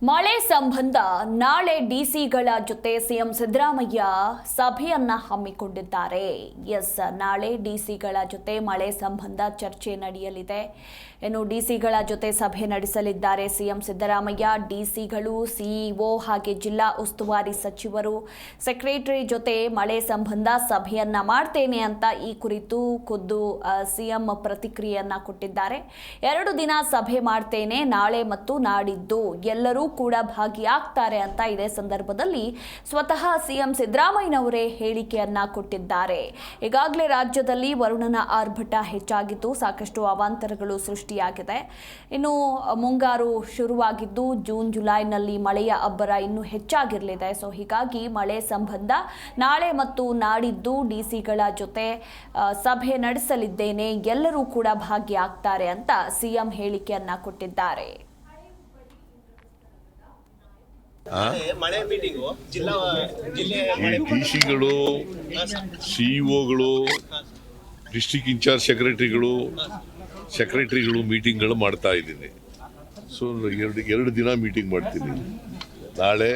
ಮಳೆ ಸಂಬಂಧ ನಾಳೆ ಡಿಸಿಗಳ ಜೊತೆ ಸಿಎಂ ಸಿದ್ದರಾಮಯ್ಯ ಸಭೆಯನ್ನ ಹಮ್ಮಿಕೊಂಡಿದ್ದಾರೆ. ನಾಳೆ ಡಿಸಿಗಳ ಜೊತೆ ಮಳೆ ಸಂಬಂಧ ಚರ್ಚೆ ನಡೆಯಲಿದೆ. ಇನ್ನು ಡಿಸಿಗಳ ಜೊತೆ ಸಭೆ ನಡೆಸಲಿದ್ದಾರೆ ಸಿಎಂ ಸಿದ್ದರಾಮಯ್ಯ. ಡಿಸಿಗಳು, ಸಿಇಒ ಹಾಗೆ ಜಿಲ್ಲಾ ಉಸ್ತುವಾರಿ ಸಚಿವರು, ಸೆಕ್ರೆಟರಿ ಜೊತೆ ಮಳೆ ಸಂಬಂಧ ಸಭೆಯನ್ನ ಮಾಡ್ತೇನೆ ಅಂತ ಈ ಕುರಿತು ಖುದ್ದು ಸಿಎಂ ಪ್ರತಿಕ್ರಿಯೆಯನ್ನ ಕೊಟ್ಟಿದ್ದಾರೆ. 2 ದಿನ ಸಭೆ ಮಾಡ್ತೇನೆ, ನಾಳೆ ಮತ್ತು ನಾಡಿದ್ದು ಎಲ್ಲರೂ ಕೂಡ ಭಾಗಿಯಾಗ್ತಾರೆ ಅಂತ ಇದೇ ಸಂದರ್ಭದಲ್ಲಿ ಸ್ವತಃ ಸಿಎಂ ಸಿದ್ದರಾಮಯ್ಯನವರೇ ಹೇಳಿಕೆಯನ್ನ ಕೊಟ್ಟಿದ್ದಾರೆ. ಈಗಾಗಲೇ ರಾಜ್ಯದಲ್ಲಿ ವರುಣನ ಆರ್ಭಟ ಹೆಚ್ಚಾಗಿದ್ದು ಸಾಕಷ್ಟು ಅವಾಂತರಗಳು ಸೃಷ್ಟಿಯಾಗಿದೆ. ಇನ್ನು ಮುಂಗಾರು ಶುರುವಾಗಿದ್ದು ಜೂನ್ ಜುಲೈನಲ್ಲಿ ಮಳೆಯ ಅಬ್ಬರ ಇನ್ನೂ ಹೆಚ್ಚಾಗಿರಲಿದೆ. ಹೀಗಾಗಿ ಮಳೆ ಸಂಬಂಧ ನಾಳೆ ಮತ್ತು ನಾಡಿದ್ದು ಡಿಸಿಗಳ ಜೊತೆ ಸಭೆ ನಡೆಸಲಿದ್ದೇನೆ, ಎಲ್ಲರೂ ಕೂಡ ಭಾಗಿಯಾಗ್ತಾರೆ ಅಂತ ಸಿಎಂ ಹೇಳಿಕೆಯನ್ನ ಕೊಟ್ಟಿದ್ದಾರೆ. ಡಿಸಿಗಳು, ಸಿಇಒಗಳು, ಡಿಸ್ಟ್ರಿಕ್ಟ್ ಇನ್ಚಾರ್ಜ್ ಸೆಕ್ರೆಟರಿಗಳು ಮೀಟಿಂಗ್ಗಳು ಮಾಡ್ತಾ ಇದ್ದೀನಿ. ಸೊ ಎರಡು ದಿನ ಮೀಟಿಂಗ್ ಮಾಡ್ತೀನಿ. ನಾಳೆ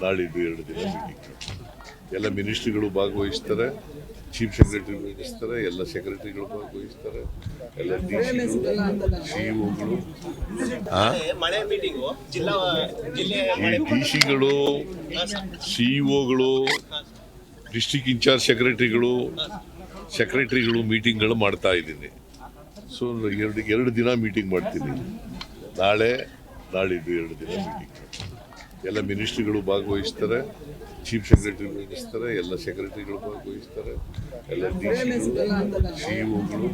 ನಾಳಿದ್ದು 2 ದಿನ ಮೀಟಿಂಗ್. ಎಲ್ಲ ಮಿನಿಸ್ಟ್ರಿಗಳು ಭಾಗವಹಿಸ್ತಾರೆ, ಚೀಫ್ ಸೆಕ್ರೆಟರಿ ಭಾಗವಹಿಸ್ತಾರೆ, ಎಲ್ಲ ಸೆಕ್ರೆಟರಿಗಳು ಭಾಗವಹಿಸ್ತಾರೆ, ಎಲ್ಲ ಸಿಇಒಗಳು. ಡಿಸಿಗಳು, ಸಿಇಒಗಳು, ಡಿಸ್ಟ್ರಿಕ್ಟ್ ಇನ್ಚಾರ್ಜ್ ಸೆಕ್ರೆಟರಿಗಳು ಮೀಟಿಂಗ್ಗಳು ಮಾಡ್ತಾ ಇದ್ದೀನಿ. ಸೊ ಎರಡು ದಿನ ಮೀಟಿಂಗ್ ಮಾಡ್ತೀನಿ. ನಾಳೆ ನಾಳಿದ್ದು 2 ದಿನ ಮೀಟಿಂಗ್. ಎಲ್ಲ ಮಿನಿಸ್ಟ್ರಿಗಳು ಭಾಗವಹಿಸ್ತಾರೆ, ಚೀಫ್ ಸೆಕ್ರೆಟರಿ ಭಾಗವಹಿಸ್ತಾರೆ, ಎಲ್ಲ ಸೆಕ್ರೆಟರಿಗಳು ಭಾಗವಹಿಸ್ತಾರೆ, ಎಲ್ಲ ಸಿಇಒಗಳು.